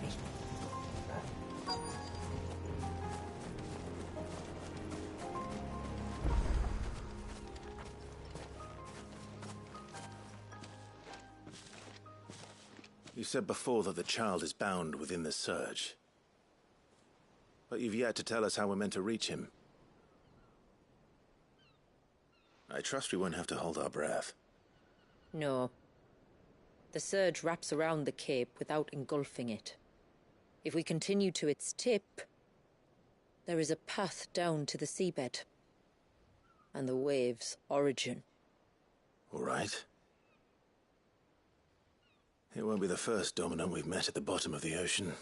me. You said before that the child is bound within the surge. But you've yet to tell us how we're meant to reach him. I trust we won't have to hold our breath. No. The surge wraps around the cape without engulfing it. If we continue to its tip, there is a path down to the seabed. And the wave's origin. All right. It won't be the first dominant we've met at the bottom of the ocean.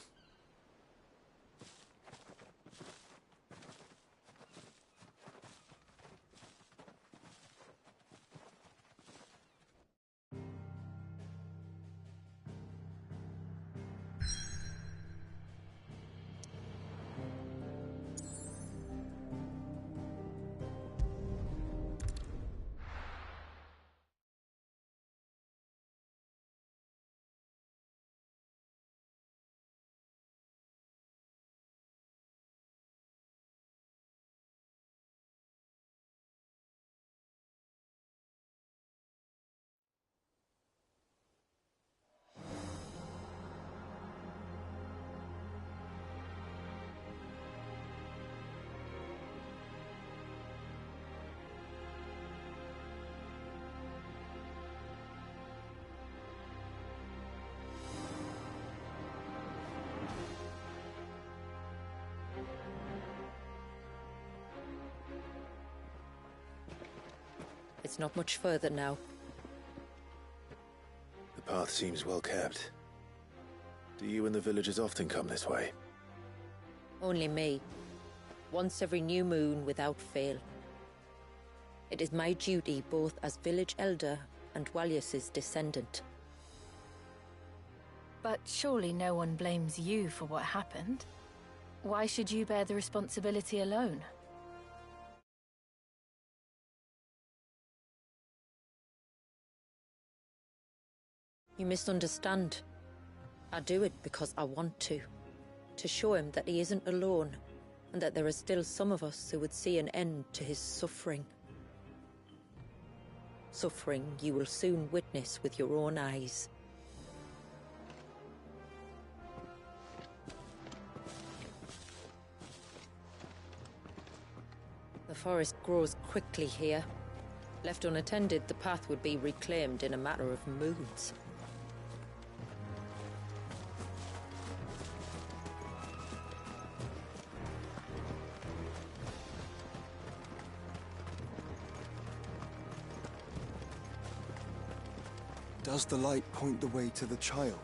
It's not much further now. The path seems well kept. Do you and the villagers often come this way? Only me. Once every new moon without fail. It is my duty both as village elder and Walyus's descendant. But surely no one blames you for what happened. Why should you bear the responsibility alone? You misunderstand. I do it because I want to. To show him that he isn't alone, and that there are still some of us who would see an end to his suffering. Suffering you will soon witness with your own eyes. The forest grows quickly here. Left unattended, the path would be reclaimed in a matter of moons. Does the light point the way to the child?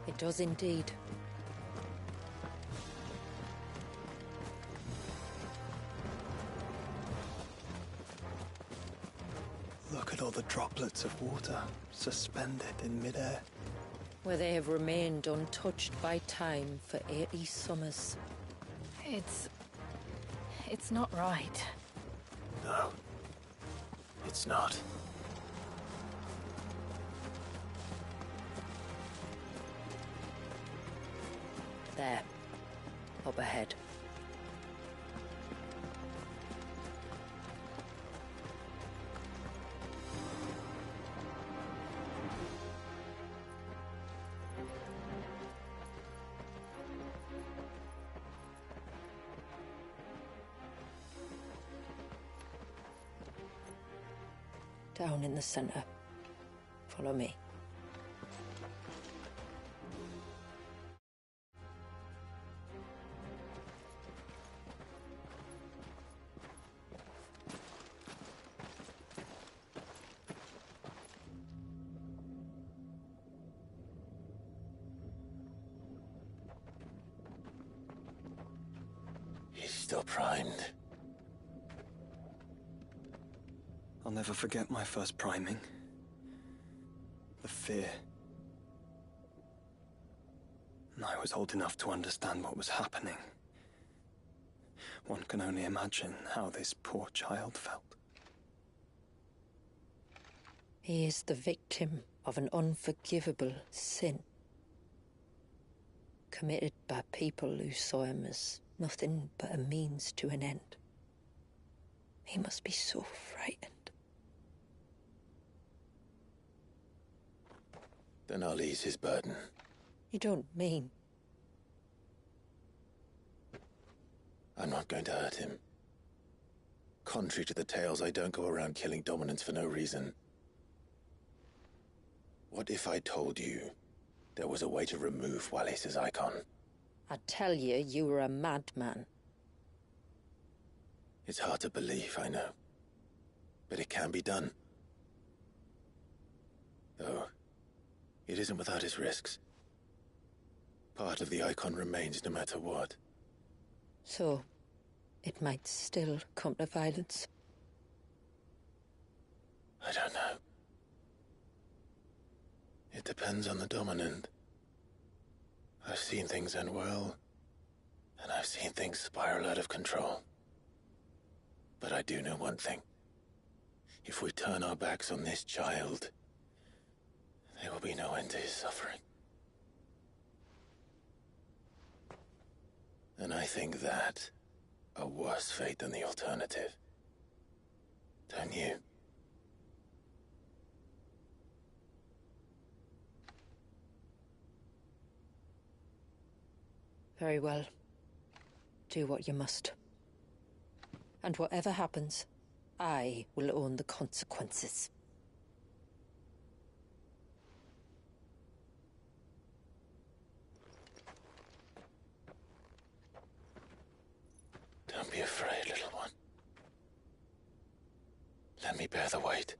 It does indeed. Look at all the droplets of water suspended in midair. Where they have remained untouched by time for 80 summers. It's not right. No. It's not. There. Up ahead. Down in the center. Follow me. He's still primed. I'll never forget my first priming. The fear. And I was old enough to understand what was happening. One can only imagine how this poor child felt. He is the victim of an unforgivable sin. committed by people who saw him as nothing but a means to an end. He must be so frightened. Then I'll ease his burden. You don't mean... I'm not going to hurt him. Contrary to the tales, I don't go around killing Dominants for no reason. What if I told you there was a way to remove Wallis's icon? I'd tell you you were a madman. It's hard to believe, I know. But it can be done. Though, it isn't without its risks. Part of the icon remains no matter what. So, it might still come to violence. I don't know. It depends on the Dominant. I've seen things end well, and I've seen things spiral out of control. But I do know one thing. If we turn our backs on this child, there will be no end to his suffering. And I think that a worse fate than the alternative. Don't you? Very well. Do what you must. And whatever happens, I will own the consequences. Don't be afraid, little one. Let me bear the weight.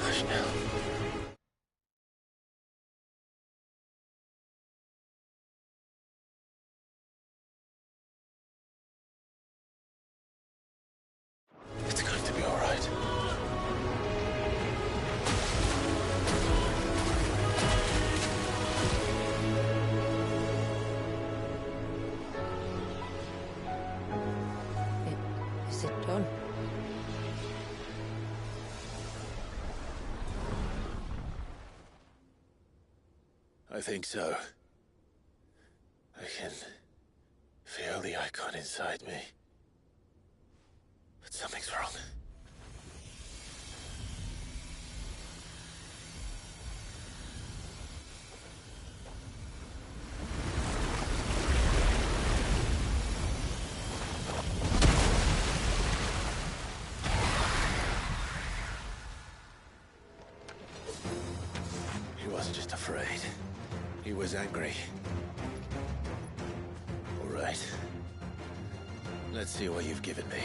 Hush now. It's going to be all right. Is it done? I think so. I can feel the icon inside me. But something's wrong. He wasn't just afraid. He was angry. All right. Let's see what you've given me.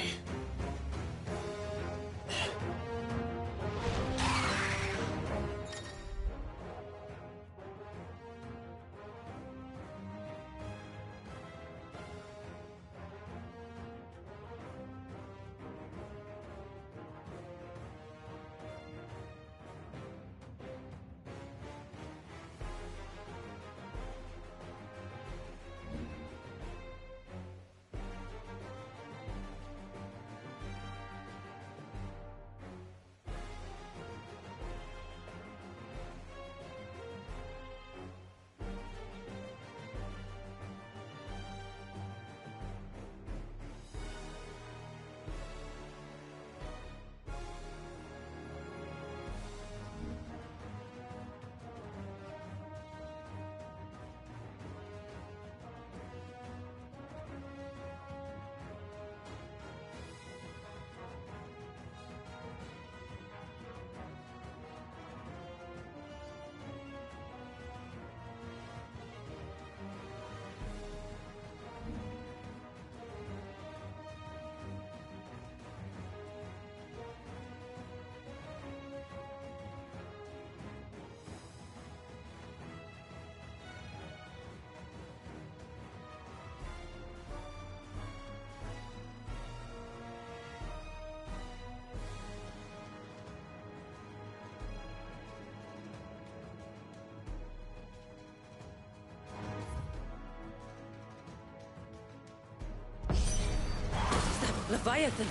Leviathan!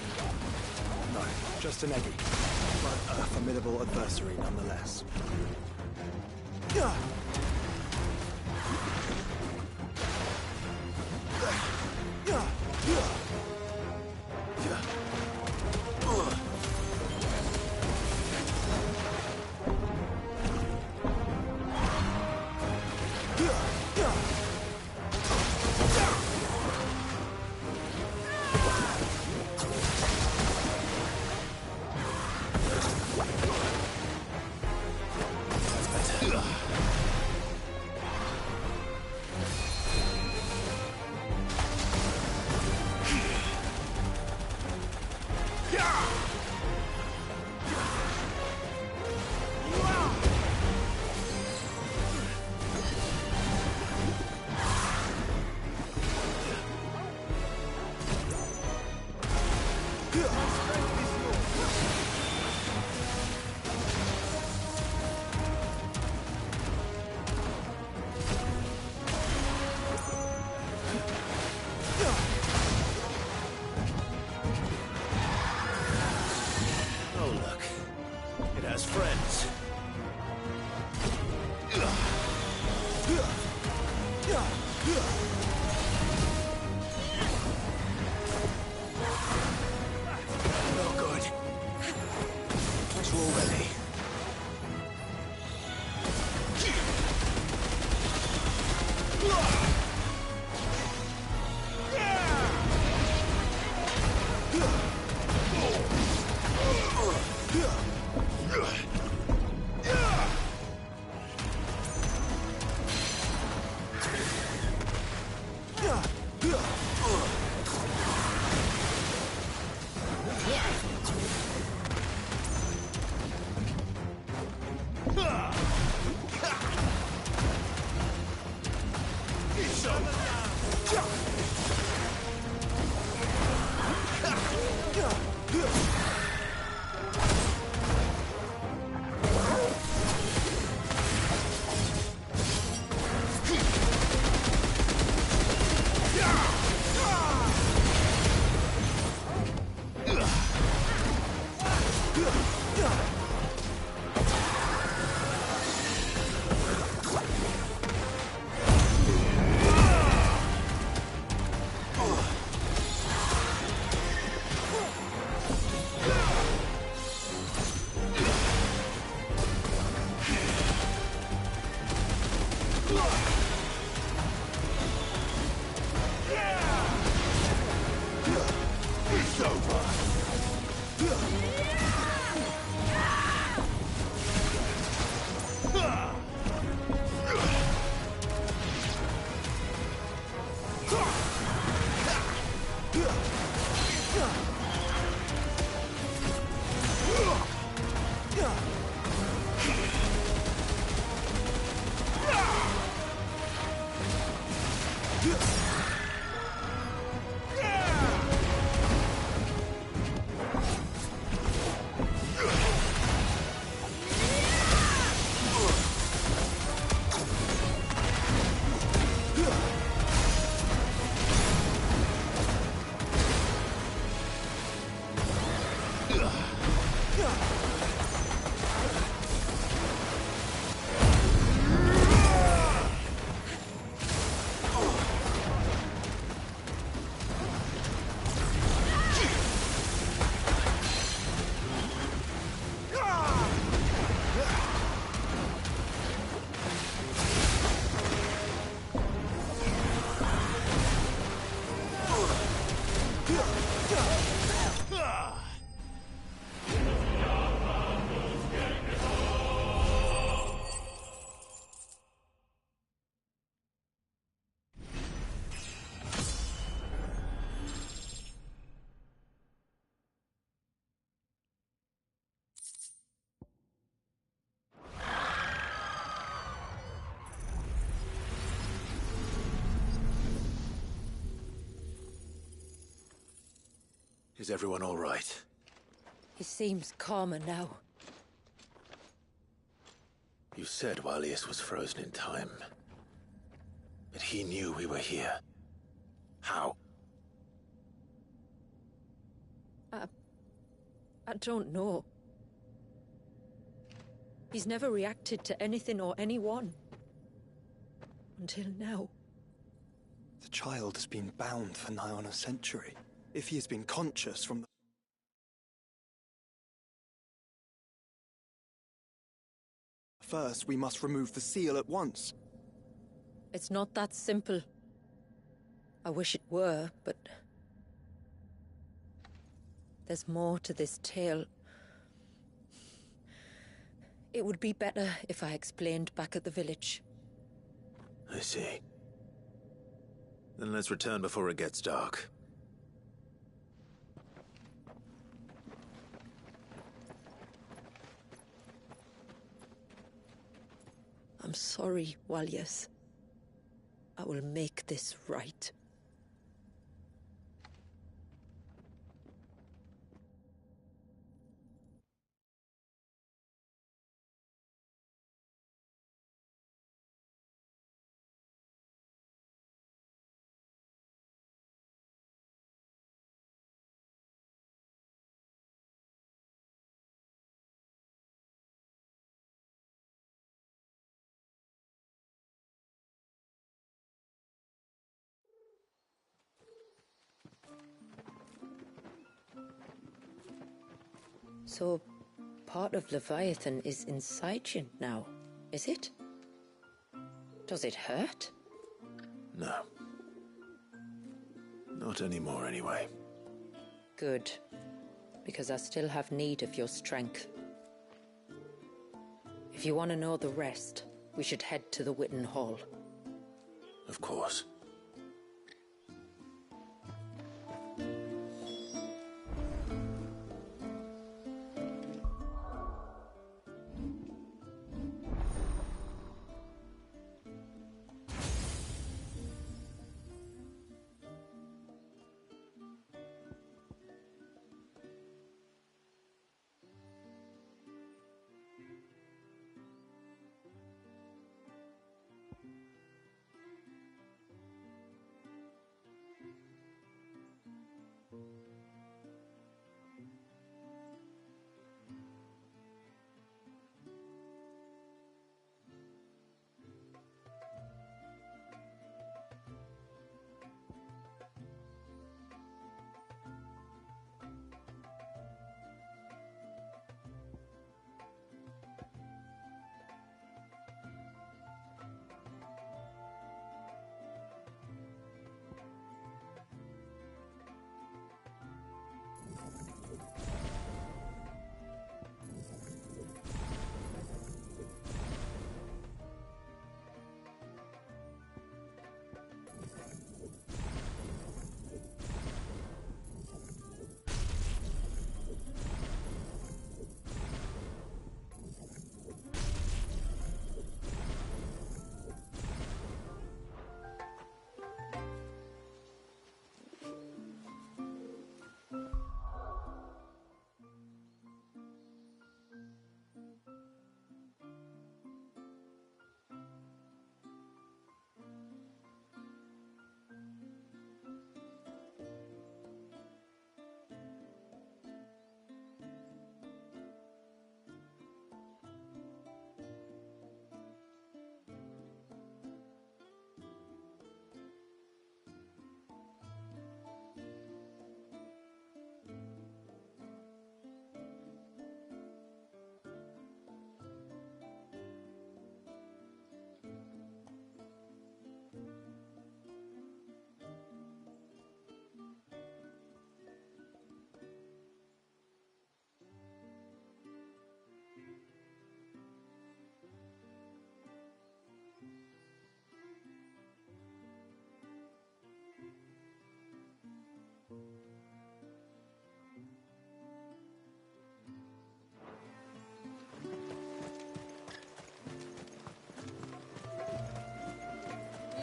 No, just an eggy. But a formidable adversary nonetheless. Is everyone all right? He seems calmer now. You said Walius was frozen in time. But he knew we were here. How? I don't know. He's never reacted to anything or anyone. Until now. The child has been bound for nigh on a century. If he has been conscious from the... First, we must remove the seal at once. It's not that simple. I wish it were, but... there's more to this tale. It would be better if I explained back at the village. I see. Then let's return before it gets dark. I'm sorry, Walyas. I will make this right. So, part of Leviathan is inside you now, is it? Does it hurt? No. Not anymore, anyway. Good. Because I still have need of your strength. If you want to know the rest, we should head to the Witten Hall. Of course.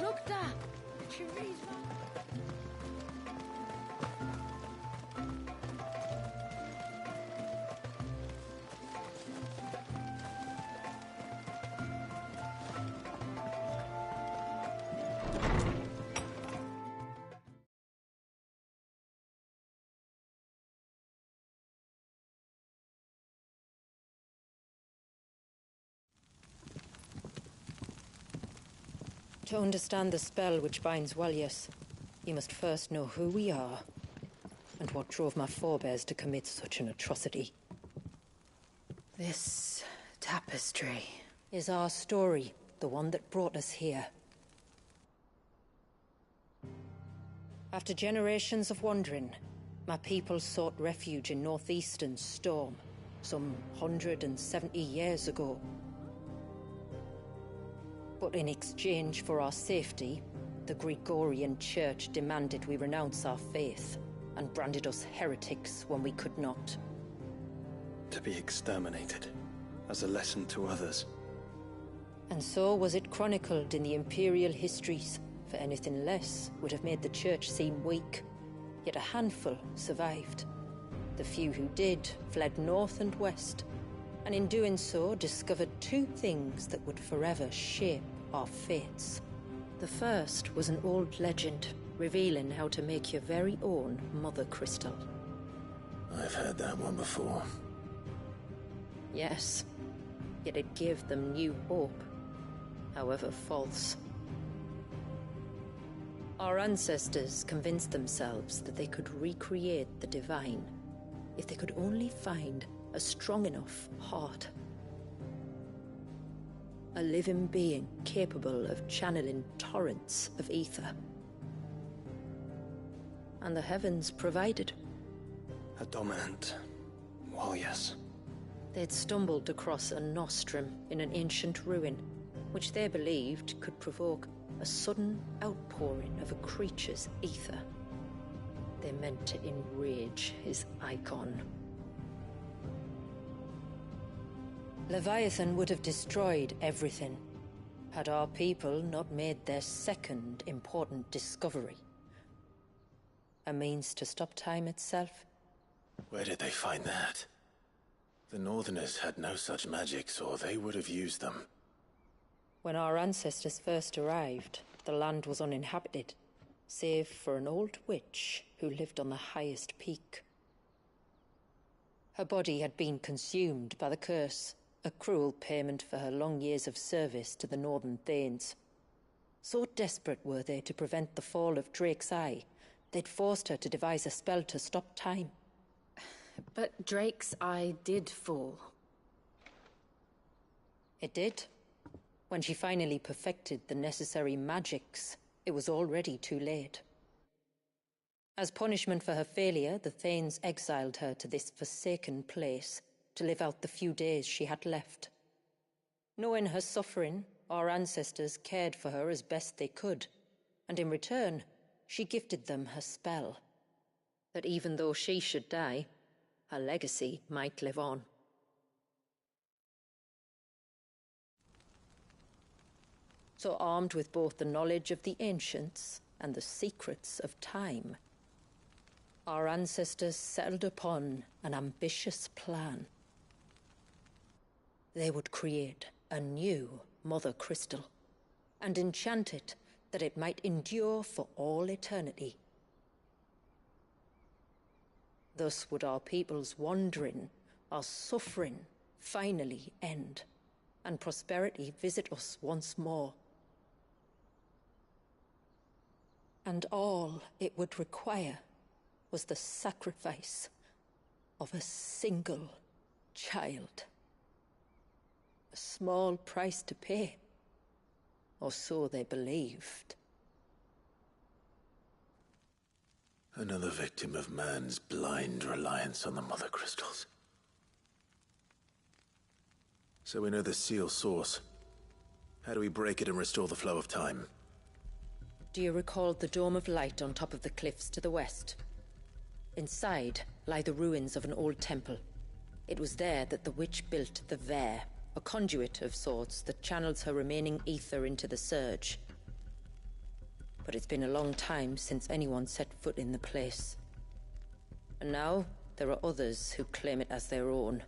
Look, Dad! The trees. To understand the spell which binds Walyas, you must first know who we are, and what drove my forebears to commit such an atrocity. This tapestry is our story, the one that brought us here. After generations of wandering, my people sought refuge in northeastern Storm, some 170 years ago. But in exchange for our safety, the Gregorian Church demanded we renounce our faith, and branded us heretics when we could not. To be exterminated, as a lesson to others. And so was it chronicled in the Imperial histories, for anything less would have made the Church seem weak. Yet a handful survived. The few who did fled north and west, and in doing so discovered two things that would forever shape our fates. The first was an old legend, revealing how to make your very own Mother Crystal. I've heard that one before. Yes, yet it gave them new hope, however false. Our ancestors convinced themselves that they could recreate the divine if they could only find a strong enough heart. A living being capable of channeling torrents of ether. And the heavens provided. A dominant Walyas. They'd stumbled across a nostrum in an ancient ruin, which they believed could provoke a sudden outpouring of a creature's ether. They meant to enrage his icon. Leviathan would have destroyed everything, had our people not made their second important discovery. A means to stop time itself. Where did they find that? The Northerners had no such magics, or they would have used them. When our ancestors first arrived, the land was uninhabited, save for an old witch who lived on the highest peak. Her body had been consumed by the curse, a cruel payment for her long years of service to the Northern Thanes. So desperate were they to prevent the fall of Drake's Eye, they'd forced her to devise a spell to stop time. But Drake's Eye did fall. It did. When she finally perfected the necessary magics, it was already too late. As punishment for her failure, the Thanes exiled her to this forsaken place to live out the few days she had left. Knowing her suffering, our ancestors cared for her as best they could, and in return, she gifted them her spell. That even though she should die, her legacy might live on. So armed with both the knowledge of the ancients and the secrets of time, our ancestors settled upon an ambitious plan. They would create a new Mother Crystal, and enchant it that it might endure for all eternity. Thus would our people's wandering, our suffering, finally end, and prosperity visit us once more. And all it would require was the sacrifice of a single child. A small price to pay, or so they believed. Another victim of man's blind reliance on the Mother Crystals. So we know the seal source. How do we break it and restore the flow of time? Do you recall the Dome of Light on top of the cliffs to the west? Inside lie the ruins of an old temple. It was there that the witch built the Vare, a conduit of sorts that channels her remaining ether into the Surge. But it's been a long time since anyone set foot in the place. And now, there are others who claim it as their own.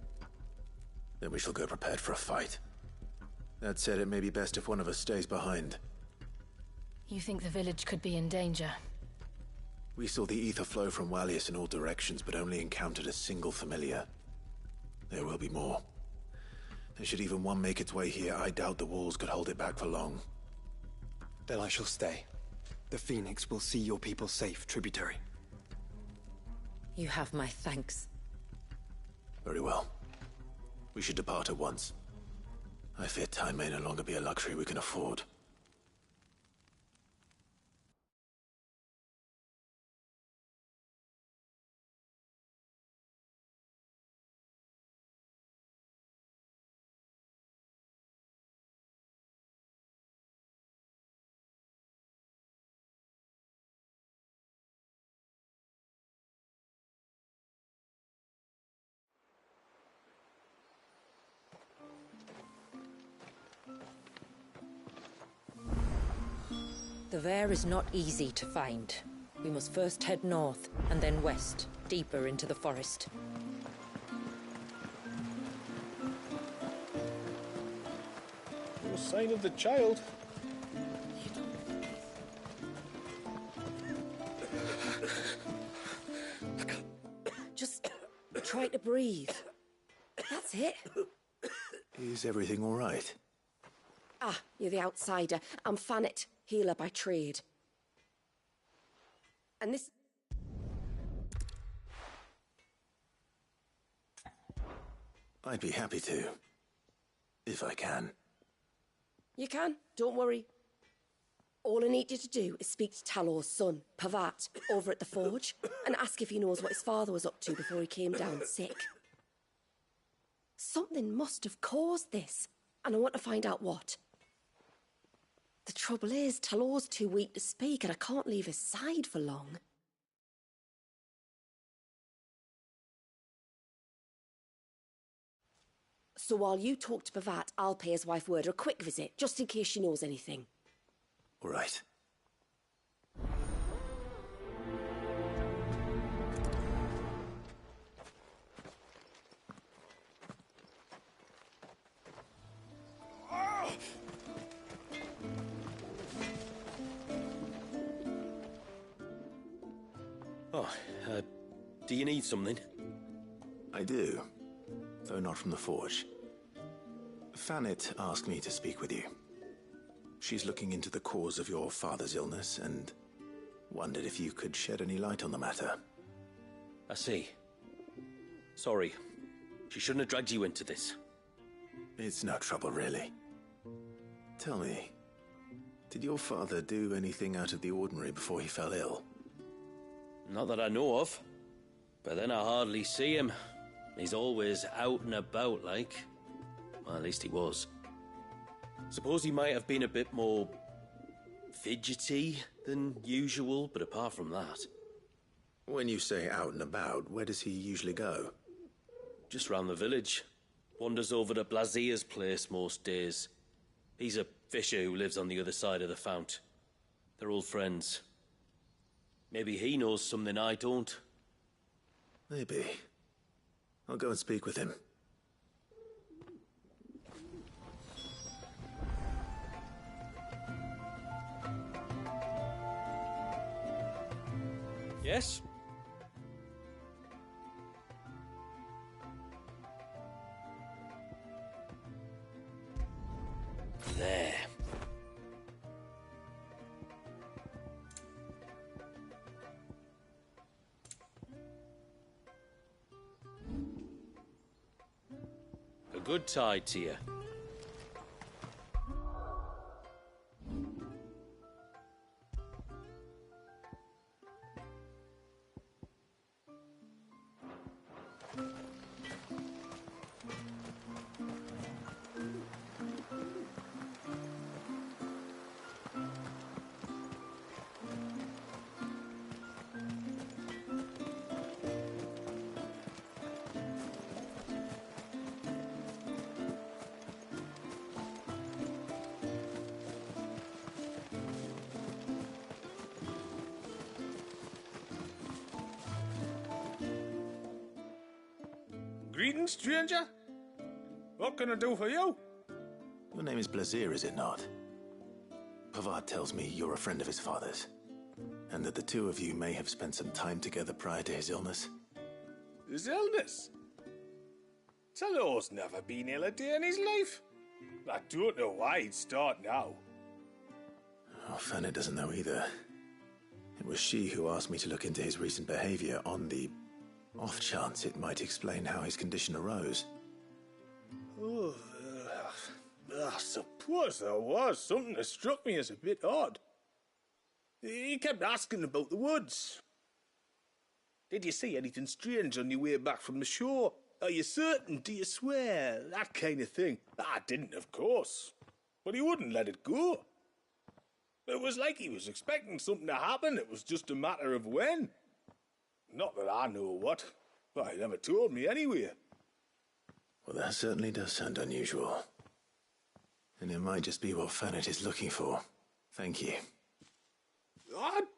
Then we shall go prepared for a fight. That said, it may be best if one of us stays behind. You think the village could be in danger? We saw the ether flow from Walyas in all directions, but only encountered a single familiar. There will be more. And should even one make its way here, I doubt the walls could hold it back for long. Then I shall stay. The Phoenix will see your people safe, tributary. You have my thanks. Very well. We should depart at once. I fear time may no longer be a luxury we can afford. The Vair is not easy to find. We must first head north, and then west, deeper into the forest. No sign of the child. Just try to breathe. That's it. Is everything all right? Ah, you're the outsider. I'm Fannet, healer by trade. And this... I'd be happy to. If I can. You can, don't worry. All I need you to do is speak to Talor's son, Pavat, over at the forge, and ask if he knows what his father was up to before he came down sick. Something must have caused this, and I want to find out what. The trouble is, Talor's too weak to speak, and I can't leave his side for long. So while you talk to Pavat, I'll pay his wife word a quick visit, just in case she knows anything. All right. Oh, do you need something? I do, though not from the forge. Fannet asked me to speak with you. She's looking into the cause of your father's illness and wondered if you could shed any light on the matter. I see. Sorry. She shouldn't have dragged you into this. It's no trouble, really. Tell me, did your father do anything out of the ordinary before he fell ill? Not that I know of. But then I hardly see him. He's always out and about, like. Well, at least he was. Suppose he might have been a bit more fidgety than usual, but apart from that... When you say out and about, where does he usually go? Just round the village. Wanders over to Blazier's place most days. He's a fisher who lives on the other side of the fount. They're old friends. Maybe he knows something I don't. Maybe. I'll go and speak with him. Yes? There. A good tide to you. Greetings, stranger. What can I do for you? Your name is Blazier, is it not? Pavat tells me you're a friend of his father's, and that the two of you may have spent some time together prior to his illness. His illness? Talor's never been ill a day in his life. I don't know why he'd start now. Well, Fanny doesn't know either. It was she who asked me to look into his recent behavior on the off chance it might explain how his condition arose. Oh, I suppose there was something that struck me as a bit odd. He kept asking about the woods. Did you see anything strange on your way back from the shore? Are you certain? Do you swear? That kind of thing. I didn't, of course. But he wouldn't let it go. It was like he was expecting something to happen. It was just a matter of when. Not that I know what. Well, he never told me anyway. Well, that certainly does sound unusual. And it might just be what Fanet is looking for. Thank you.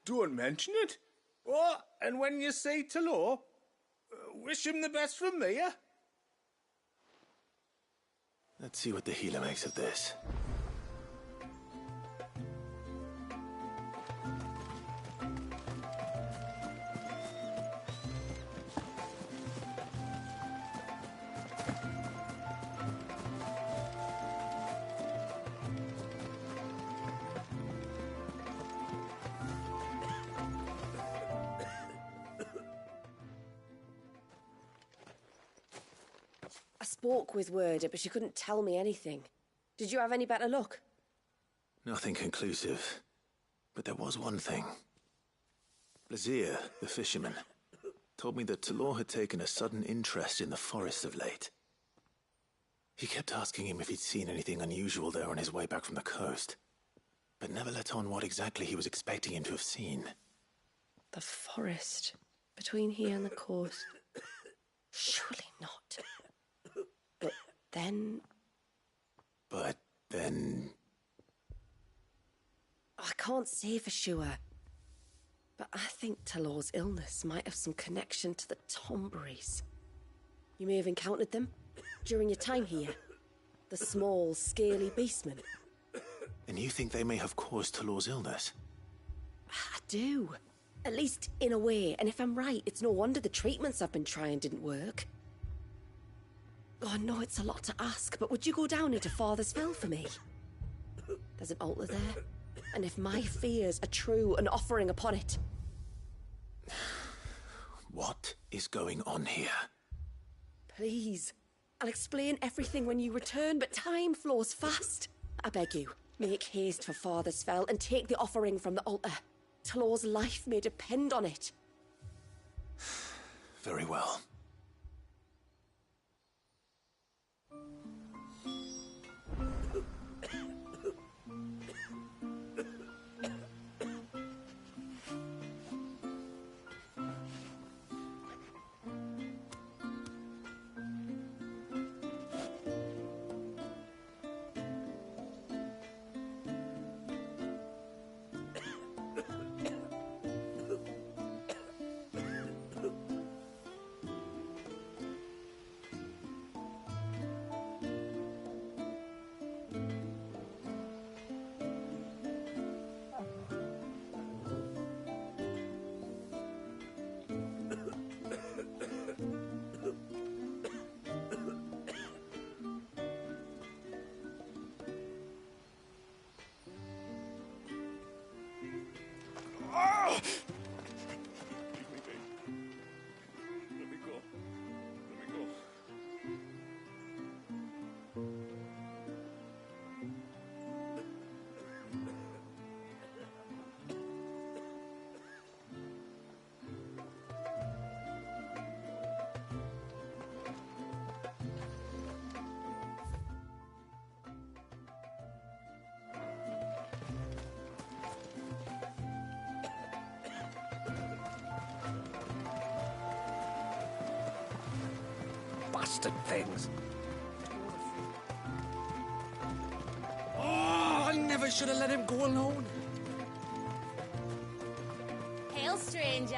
Don't mention it. Oh, and when you say Talor, wish him the best from me, eh? Let's see what the healer makes of this. I spoke with Werder, but she couldn't tell me anything. Did you have any better luck? Nothing conclusive. But there was one thing. Blazir, the fisherman, told me that Talor had taken a sudden interest in the forest of late. He kept asking him if he'd seen anything unusual there on his way back from the coast, but never let on what exactly he was expecting him to have seen. The forest. Between here and the coast. Surely not. But then... I can't say for sure. But I think Talor's illness might have some connection to the Tomberries. You may have encountered them during your time here. The small, scaly beastmen. And you think they may have caused Talor's illness? I do. At least in a way. And if I'm right, it's no wonder the treatments I've been trying didn't work. Oh, I know it's a lot to ask, but would you go down into Father's Fell for me? There's an altar there. And if my fears are true, an offering upon it. What is going on here? Please. I'll explain everything when you return, but time flows fast. I beg you, make haste for Father's Fell and take the offering from the altar. Talor's life may depend on it. Very well. Let me go. Bastard things. Oh, I never should have let him go alone. Hail, stranger.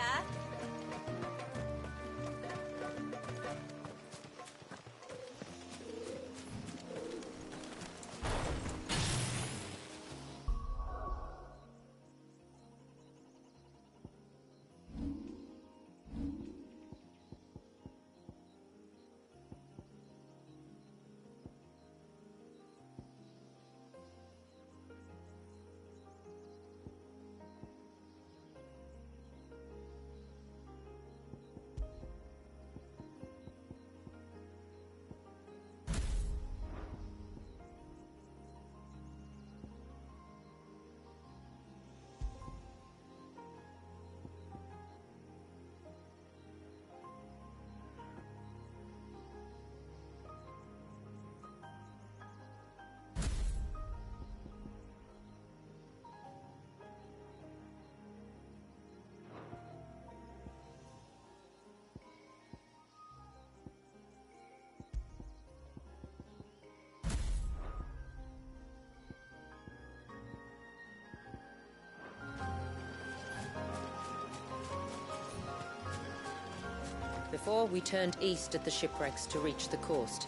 Before, we turned east at the shipwrecks to reach the coast.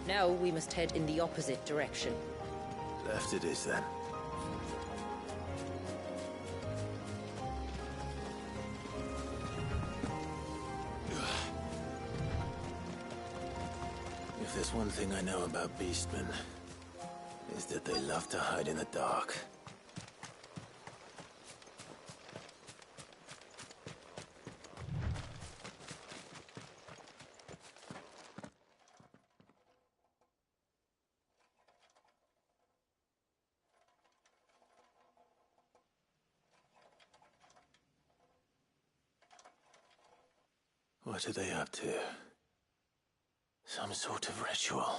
Now we must head in the opposite direction. Left it is, then. If there's one thing I know about beastmen, is that they love to hide in the dark. What are they up to? Some sort of ritual.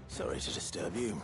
Sorry to disturb you.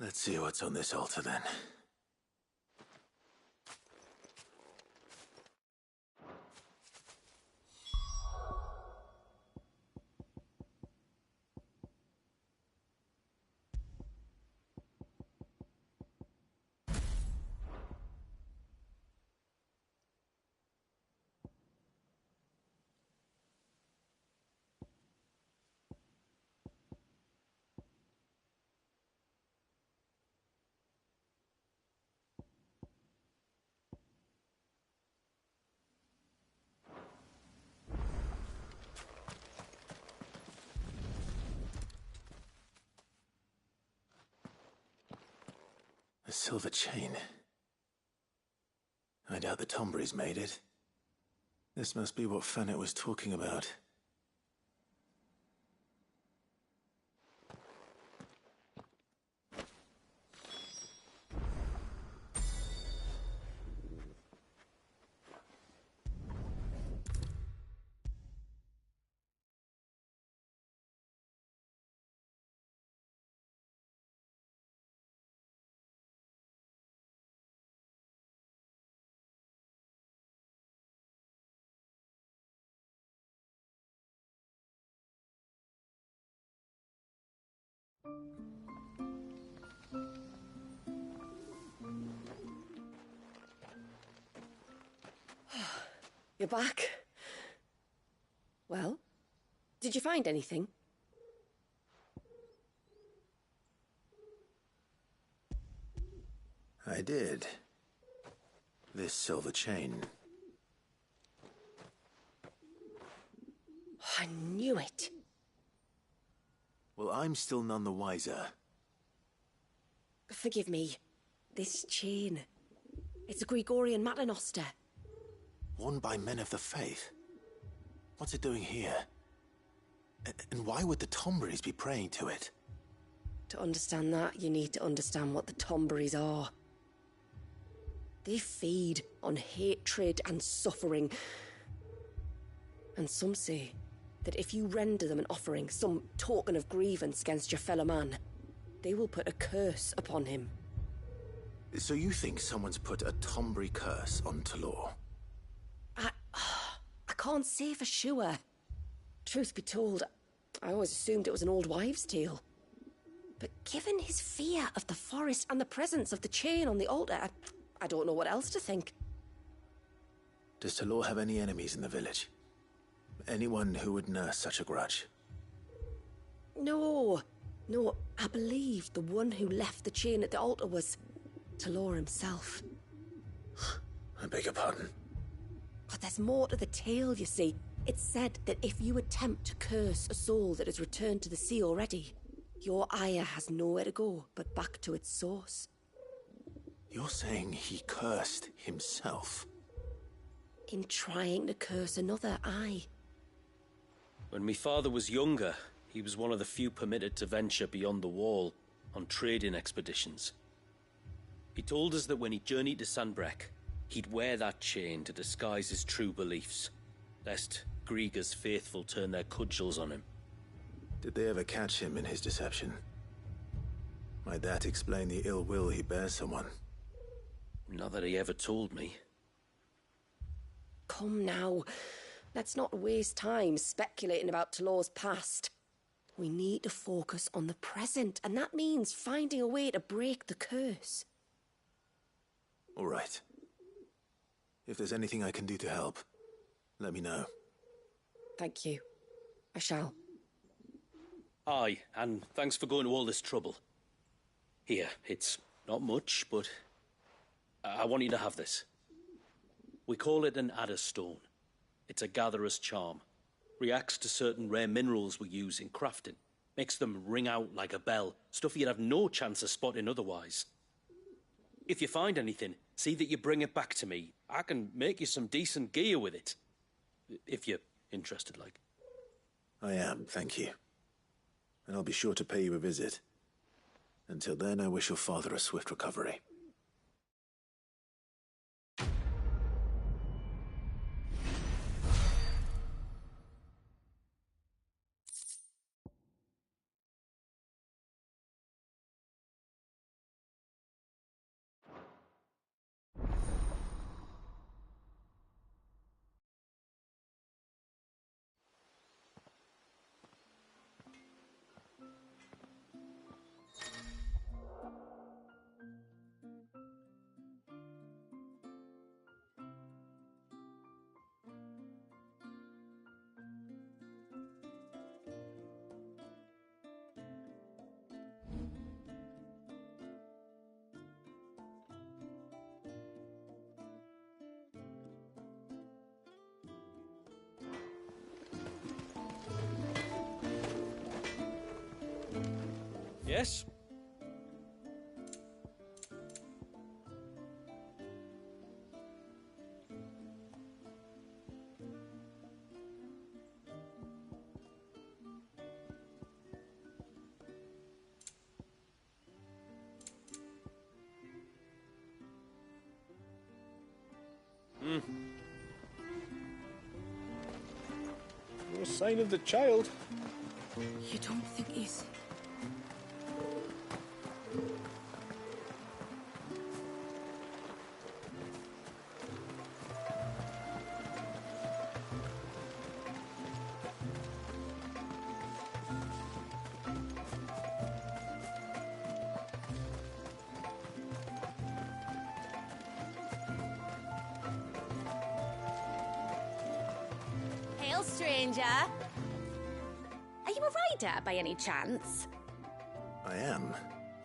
Let's see what's on this altar, then. A silver chain. I doubt the Tomburies made it. This must be what Fennec was talking about. You're back. Well, did you find anything? I did. This silver chain. I knew it. Well, I'm still none the wiser. Forgive me. This chain. It's a Gregorian Maternoster. Worn by men of the faith. What's it doing here? And why would the Tomburies be praying to it? To understand that, you need to understand what the Tomburies are. They feed on hatred and suffering. And some say that if you render them an offering, some token of grievance against your fellow man, they will put a curse upon him. So you think someone's put a Tombury curse on Talor? I can't say for sure. Truth be told, I always assumed it was an old wives' tale. But given his fear of the forest and the presence of the chain on the altar, I don't know what else to think. Does Talor have any enemies in the village? Anyone who would nurse such a grudge? No, I believe the one who left the chain at the altar was Talor himself. I beg your pardon. But there's more to the tale, you see. It's said that if you attempt to curse a soul that has returned to the sea already, your ire has nowhere to go but back to its source. You're saying he cursed himself? In trying to curse another, aye. When my father was younger, he was one of the few permitted to venture beyond the wall on trading expeditions. He told us that when he journeyed to Sanbreque, he'd wear that chain to disguise his true beliefs, lest Griega's faithful turn their cudgels on him. Did they ever catch him in his deception? Might that explain the ill will he bears someone? Not that he ever told me. Come now, let's not waste time speculating about Talor's past. We need to focus on the present, and that means finding a way to break the curse. All right. If there's anything I can do to help, let me know. Thank you. I shall. Aye, and thanks for going to all this trouble. Here, it's not much, but I want you to have this. We call it an Adder Stone. It's a gatherer's charm. Reacts to certain rare minerals we use in crafting. Makes them ring out like a bell, stuff you'd have no chance of spotting otherwise. If you find anything, see that you bring it back to me. I can make you some decent gear with it. If you're interested, like. I am, thank you. And I'll be sure to pay you a visit. Until then, I wish your father a swift recovery. Yes? No sign of the child. You don't think he's... Hail, stranger. Are you a rider by any chance? I am.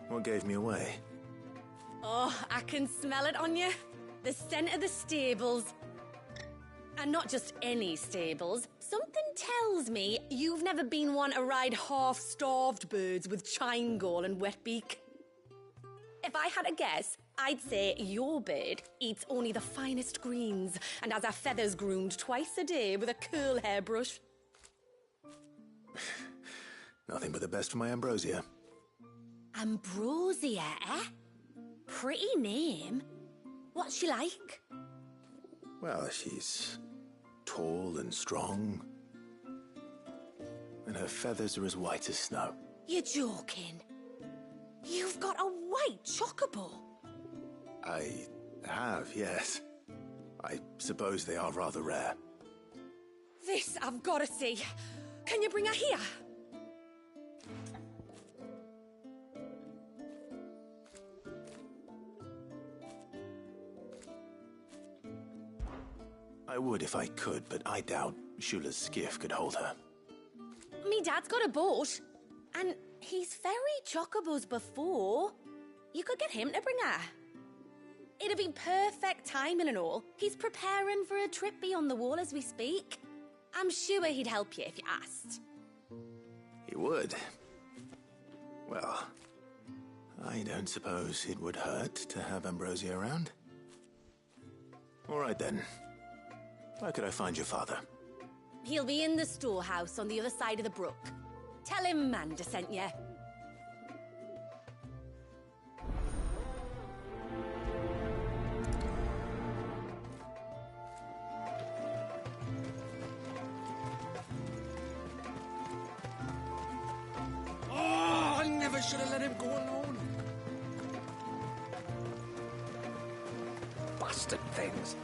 What gave me away? Oh, I can smell it on you. The scent of the stables. And not just any stables. Something tells me you've never been one to ride half-starved birds with chine-gall and wet beak. If I had a guess, I'd say your bird eats only the finest greens and has her feathers groomed twice a day with a curl hairbrush. Nothing but the best for my Ambrosia. Ambrosia, eh? Pretty name. What's she like? Well, she's tall and strong. And her feathers are as white as snow. You're joking. You've got a white chocobo. I have, yes. I suppose they are rather rare. This I've got to see. Can you bring her here? I would if I could, but I doubt Shula's skiff could hold her. Me dad's got a boat. And he's ferried chocobos before. You could get him to bring her. It'd be perfect timing and all. He's preparing for a trip beyond the wall as we speak. I'm sure he'd help you if you asked. He would. Well, I don't suppose it would hurt to have Ambrosia around. All right then. Where could I find your father? He'll be in the storehouse on the other side of the brook. Tell him Manda sent you. Oh, I never should have let him go alone. Bastard things.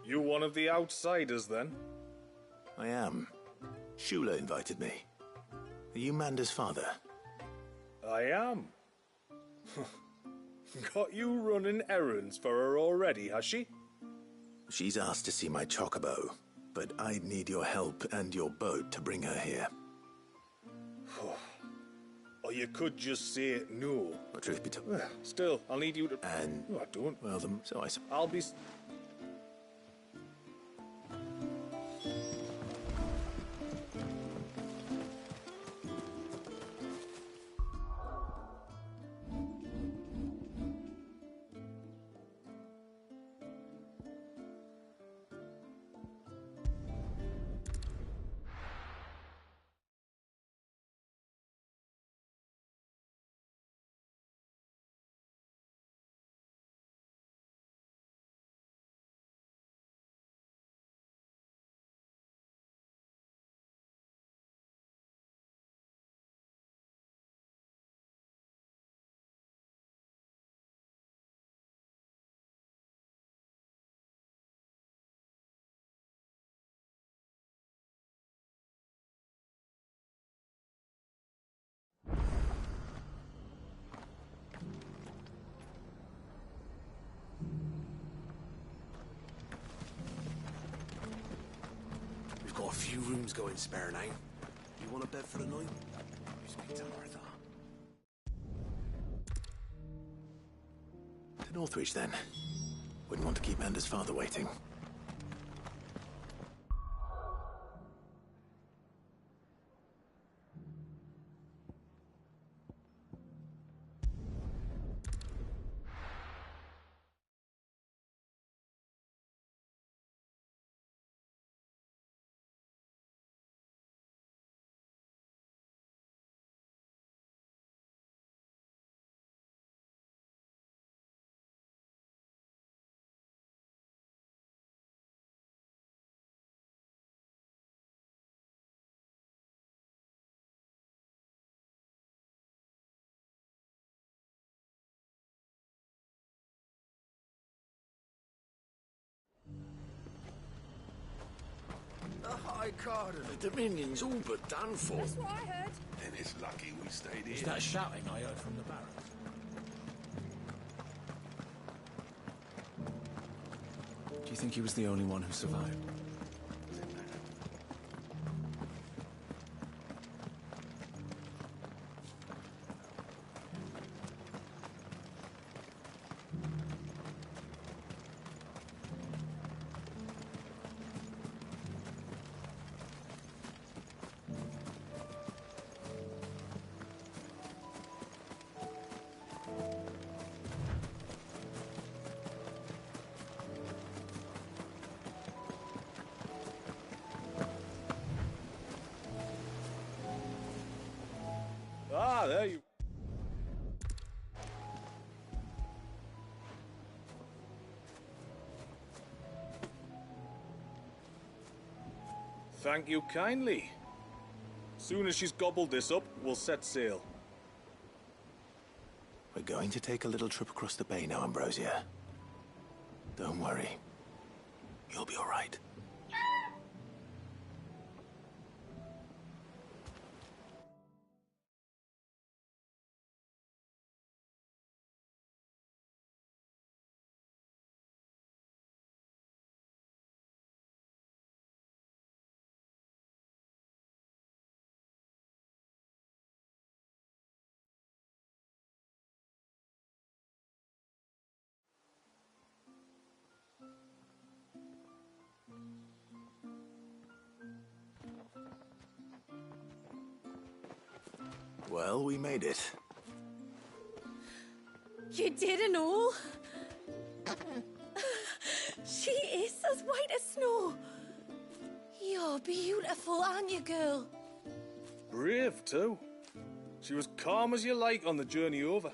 You one of the outsiders, then? I am. Shula invited me. Are you Manda's father? I am. Got you running errands for her already, has she? She's asked to see my chocobo, but I'd need your help and your boat to bring her here. Or you could just say no. Well, truth be told. Still, I'll need you to... And... No, I don't. Well, then, so I... I'll be... We've got a few rooms going spare now. You want a bed for the night? You speak to Martha. To Northridge, then. Wouldn't want to keep Manda's father waiting. The High Card and the Dominion's all but done for. That's what I heard. Then it's lucky we stayed here. Is that shouting I heard from the barracks? Do you think he was the only one who survived? Ah, there you... Thank you kindly. Soon as she's gobbled this up, we'll set sail. We're going to take a little trip across the bay now, Ambrosia. Don't worry. You'll be all right. Well, we made it. You didn't all? She is as white as snow. You're beautiful, aren't you, girl? Brave, too. She was calm as you like on the journey over.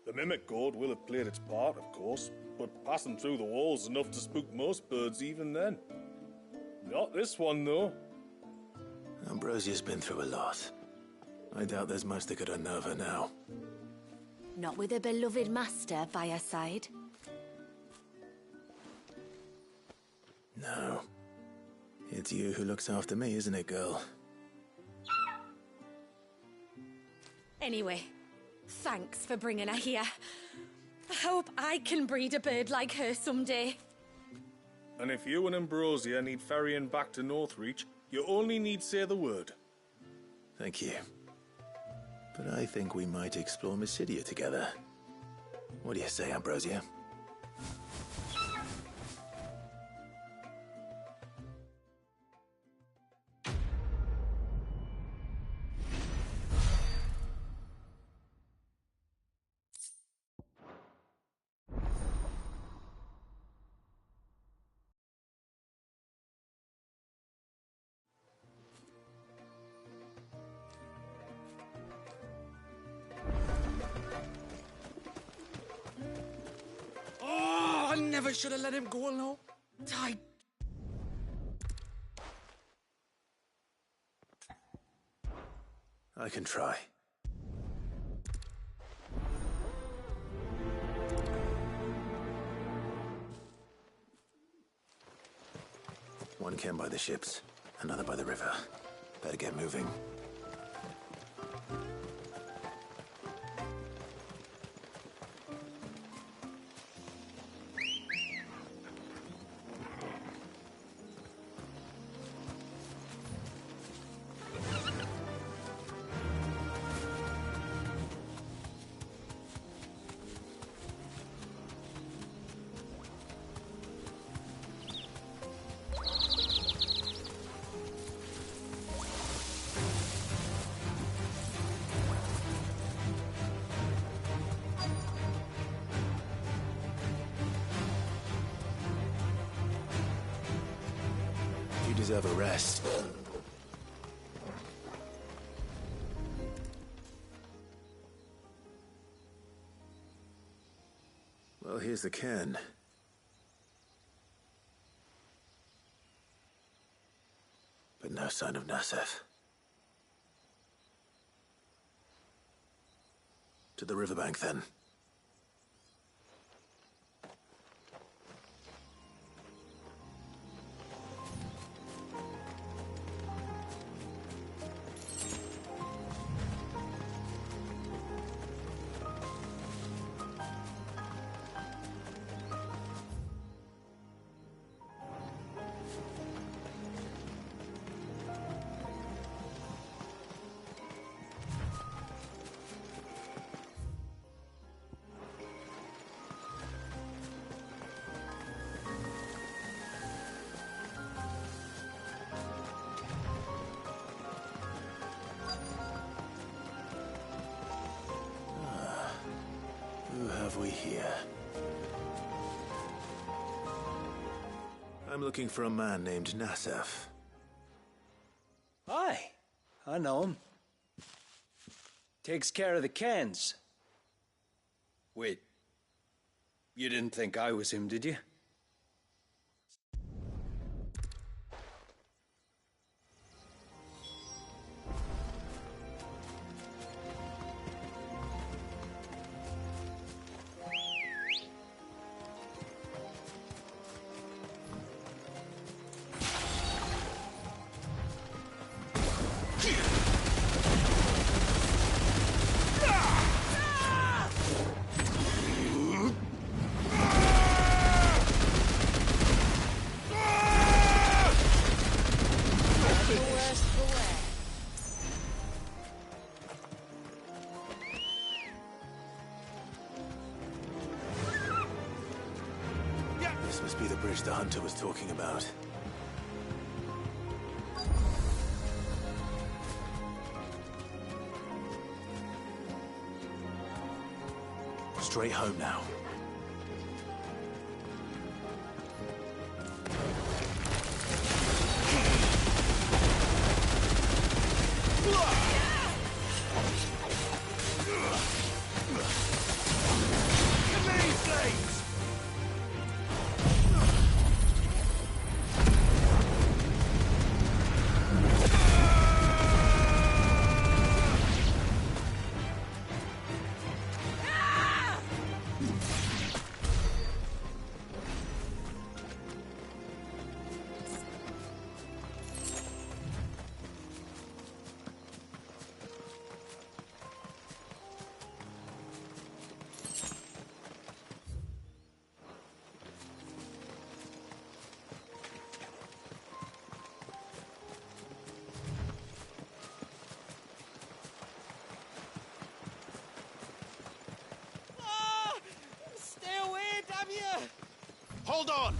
The mimic gourd will have played its part, of course, but passing through the walls enough to spook most birds even then. Not this one, though. Ambrosia's been through a lot. I doubt there's much that could unnerve her now. Not with a beloved master by her side. No. It's you who looks after me, isn't it, girl? Anyway, thanks for bringing her here. I hope I can breed a bird like her someday. And if you and Ambrosia need ferrying back to Northreach, you only need say the word. Thank you. But I think we might explore Mysidia together. What do you say, Ambrosia? I never should have let him go alone. I can try. One came by the ships, another by the river. Better get moving. You deserve a rest. Well, here's the cairn. But no sign of Nasef. To the riverbank, then. Who have we here? I'm looking for a man named Nasef. Aye, I know him. Takes care of the cans. Wait, you didn't think I was him, did you? village the hunter was talking about. Straight home now. Hold on!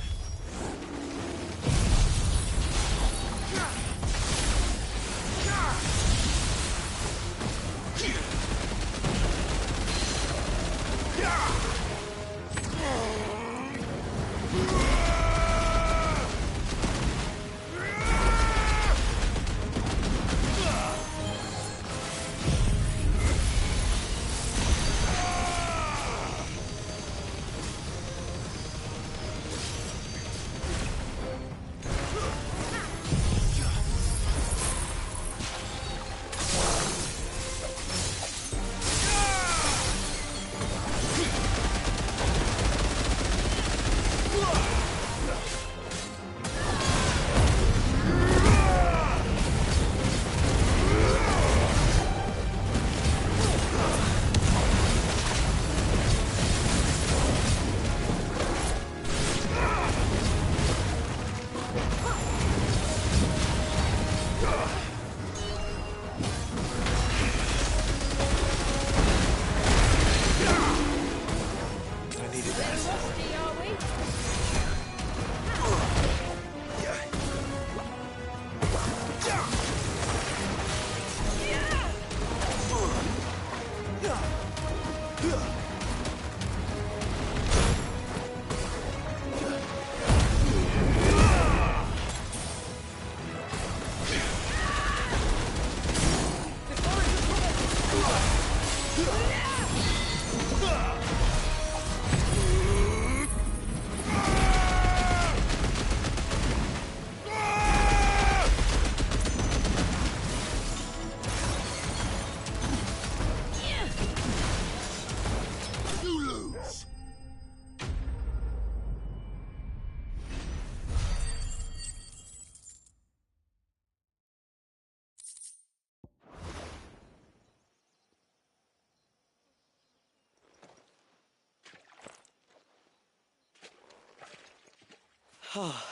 Oh,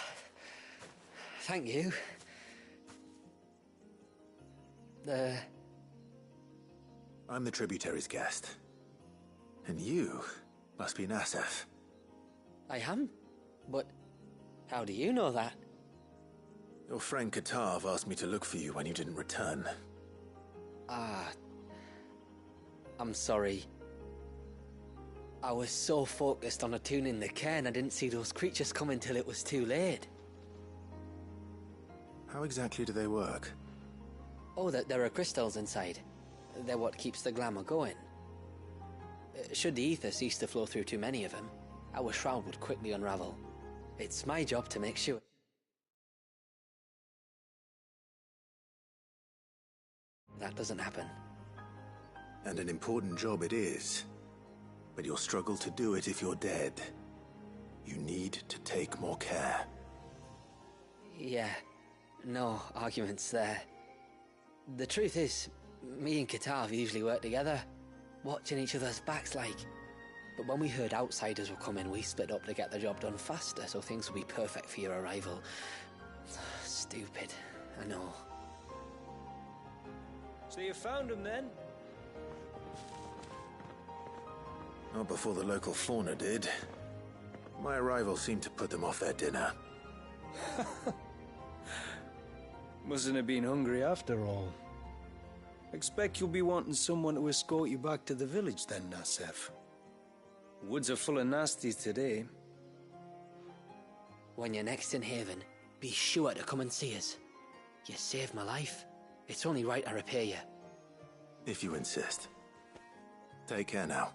thank you. I'm the tributary's guest. And you must be Nasef. I am? But how do you know that? Your friend Katav asked me to look for you when you didn't return. Ah, I'm sorry. I was so focused on attuning the cairn, I didn't see those creatures coming till it was too late. How exactly do they work? Oh, there are crystals inside. They're what keeps the glamour going. Should the ether cease to flow through too many of them, our shroud would quickly unravel. It's my job to make sure that doesn't happen. And an important job it is. But you'll struggle to do it if you're dead. You need to take more care. Yeah, no arguments there. The truth is, me and Katav usually work together, watching each other's backs like. But when we heard outsiders were coming, we split up to get the job done faster, so things would be perfect for your arrival. Stupid, I know. So you found him then? Not before the local fauna did. My arrival seemed to put them off their dinner. Mustn't have been hungry after all. Expect you'll be wanting someone to escort you back to the village then, Nassef. Woods are full of nasties today. When you're next in Haven, be sure to come and see us. You saved my life. It's only right I repay you. If you insist. Take care now.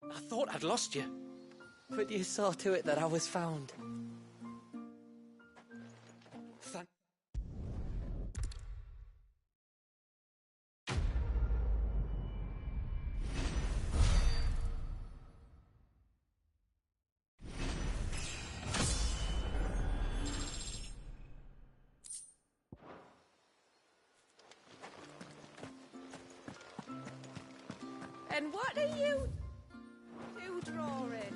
I thought I'd lost you, but you saw to it that I was found. Thank... And what are you two drawing?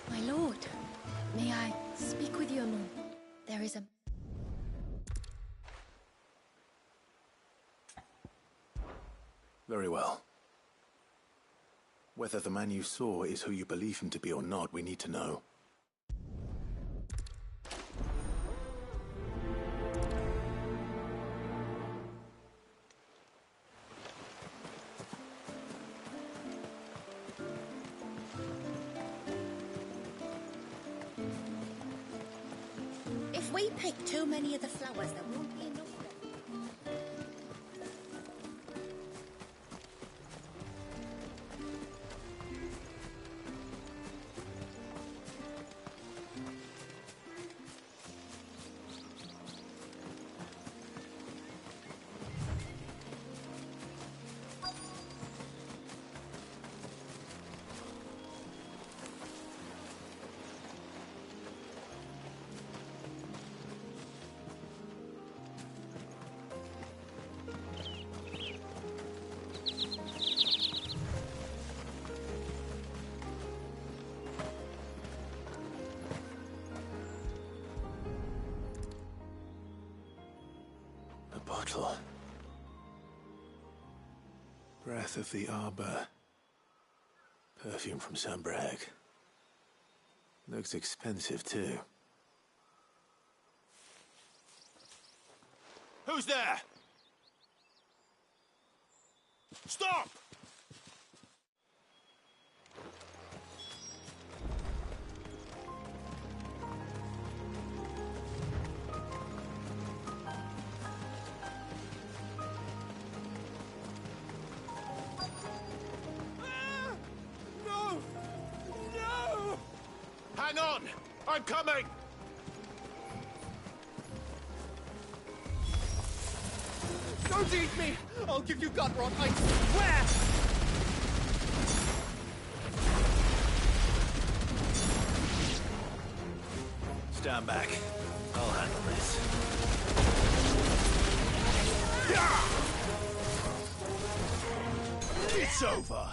My lord, may I speak with you a moment? There is a... Very well. Whether the man you saw is who you believe him to be or not, we need to know. If we pick too many of the flowers, there won't be enough. Bottle. Breath of the Arbor. Perfume from Sambrag. Looks expensive, too. Who's there? Stop! Hang on! I'm coming! Don't eat me! I'll give you gut rot, I swear! Stand back. I'll handle this. It's over!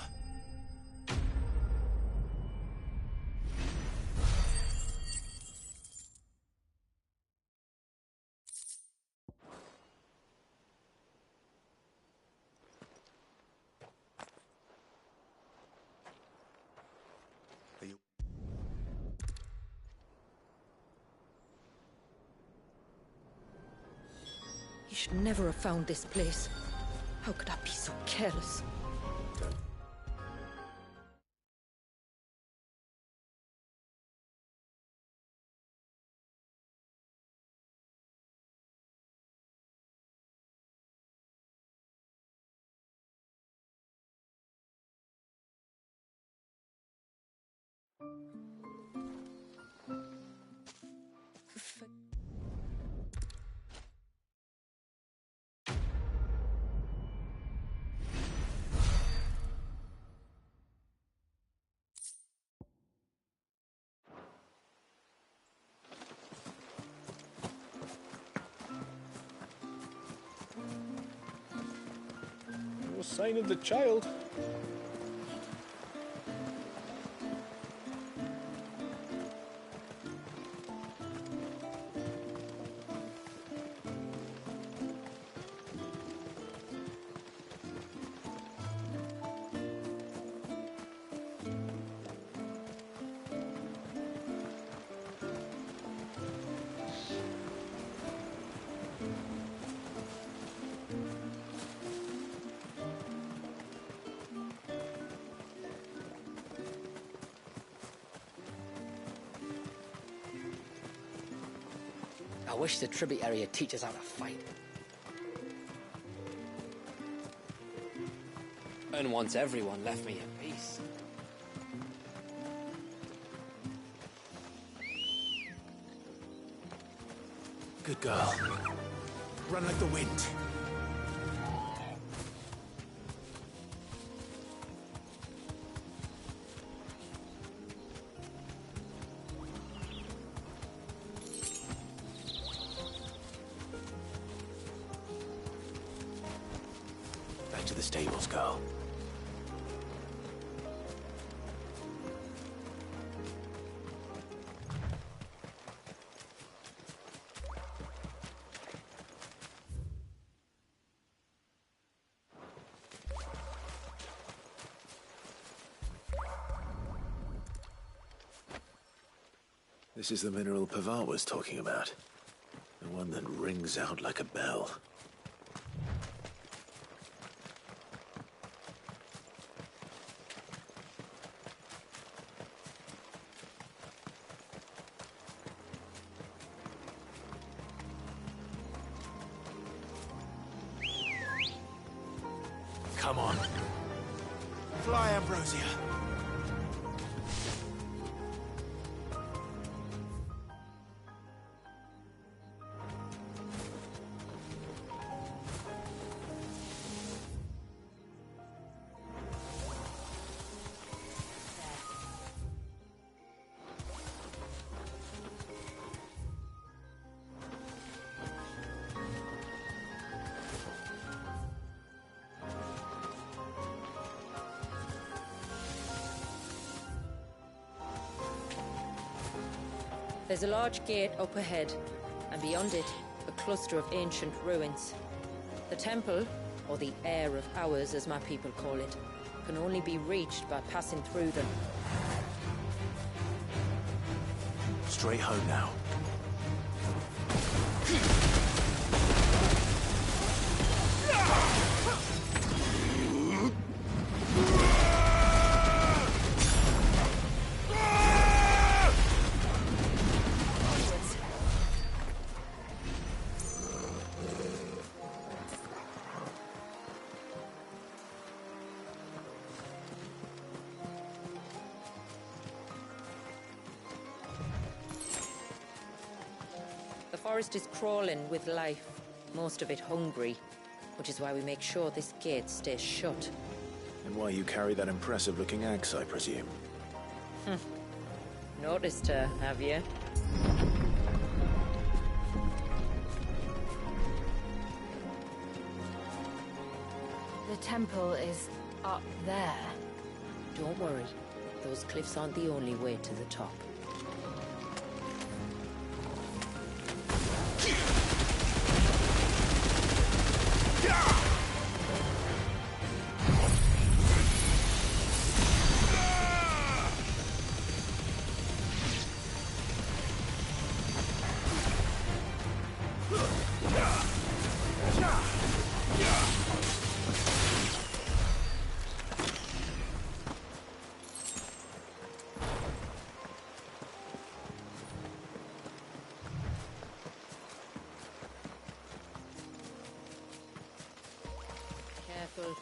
You should never have found this place. How could I be so careless? No sign of the child. I wish the tributary would teach us how to fight. And once everyone left me in peace. Good girl. Run like the wind. Back to the stables, girl. This is the mineral Pavat was talking about. The one that rings out like a bell. Come on. Fly, Ambrosia. There's a large gate up ahead, and beyond it, a cluster of ancient ruins. The temple, or the Heir of Hours as my people call it, can only be reached by passing through them. Straight home now. The forest is crawling with life, most of it hungry, which is why we make sure this gate stays shut. And why you carry that impressive-looking axe, I presume. Noticed her, have you? The temple is up there. Don't worry. Those cliffs aren't the only way to the top. Careful.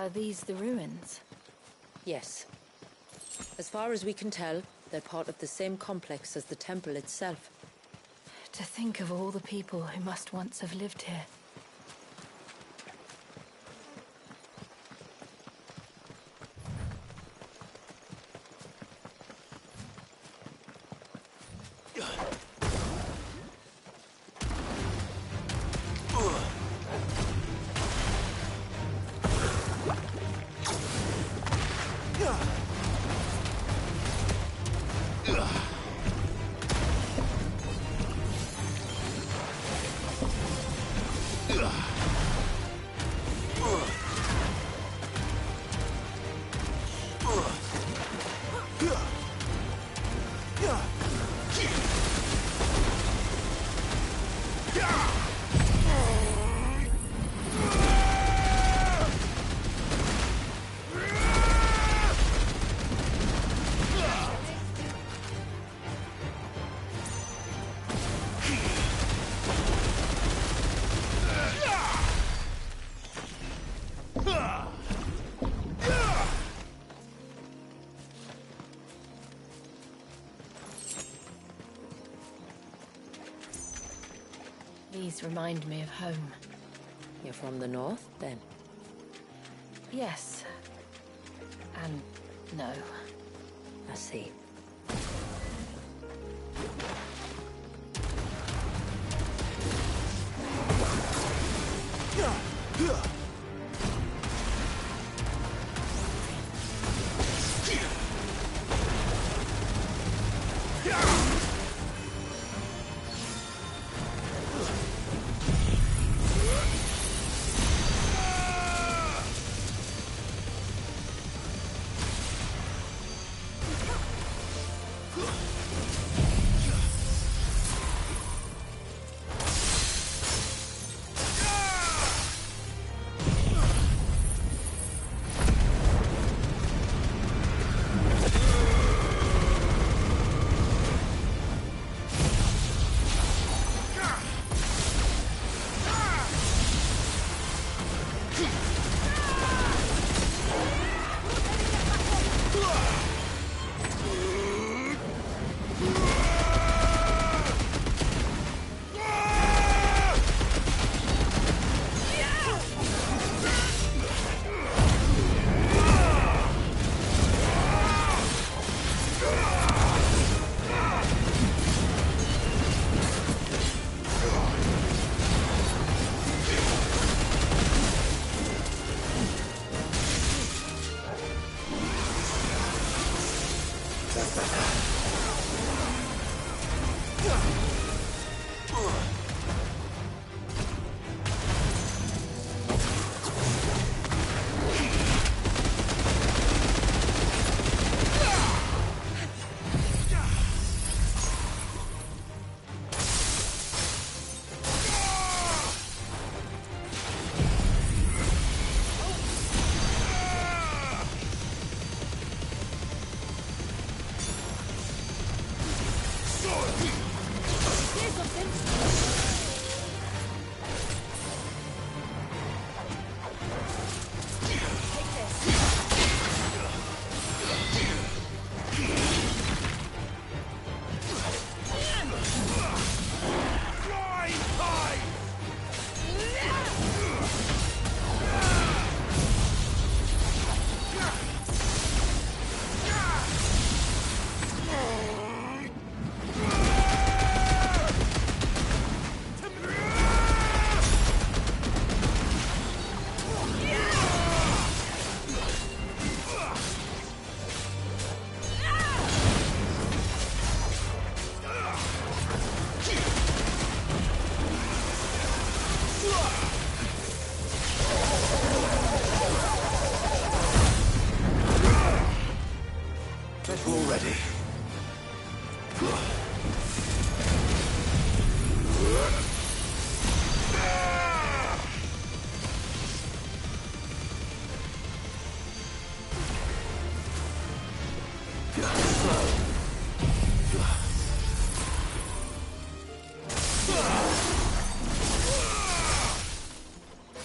Are these the ruins? Yes. As far as we can tell, they're part of the same complex as the temple itself. To think of all the people who must once have lived here. These remind me of home. You're from the north, then? Yes. And no. I see.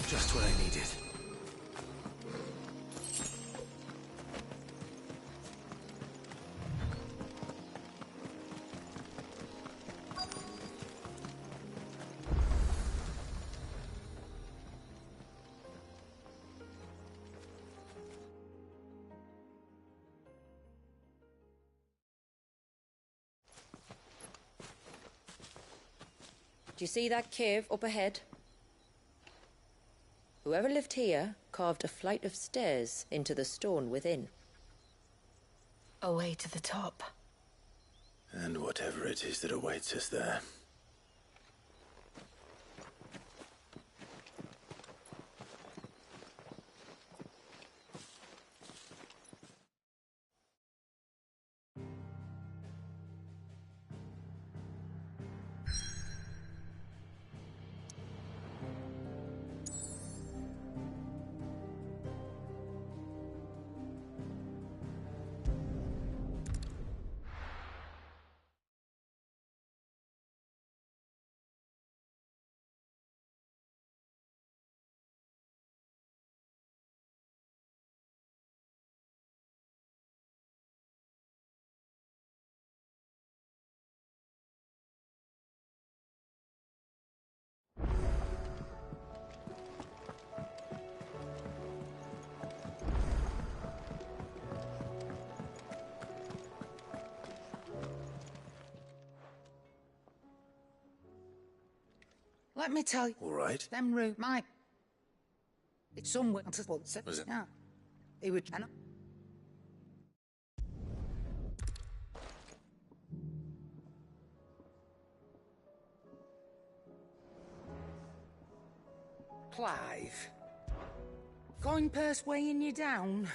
Just what I needed. Do you see that cave up ahead? Whoever lived here carved a flight of stairs into the stone within. A way to the top. And whatever it is that awaits us there. Let me tell you. All right. Them root my. It's somewhere to once. Was it? Yeah. He would. Clive. Going purse weighing you down.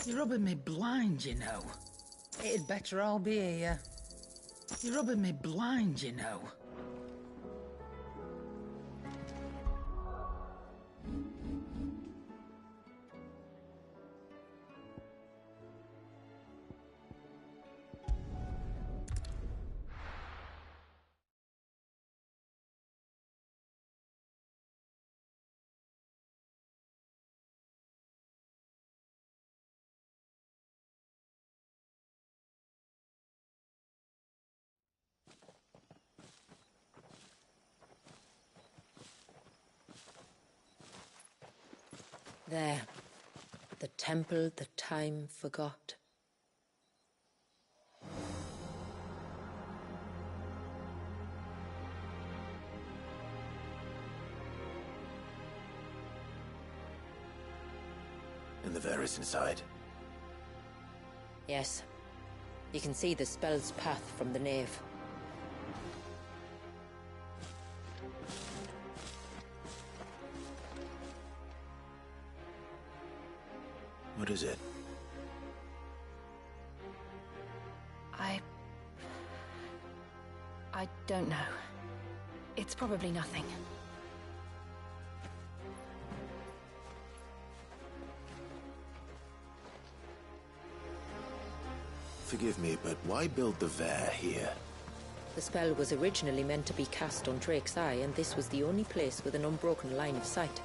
You're rubbing me blind, you know. It'd better all be here. You're rubbing me blind, you know. There. The temple that time forgot. And the Varys inside? Yes. You can see the spell's path from the nave. What is it? I don't know. It's probably nothing. Forgive me, but why build the Vare here? The spell was originally meant to be cast on Drake's Eye, and this was the only place with an unbroken line of sight.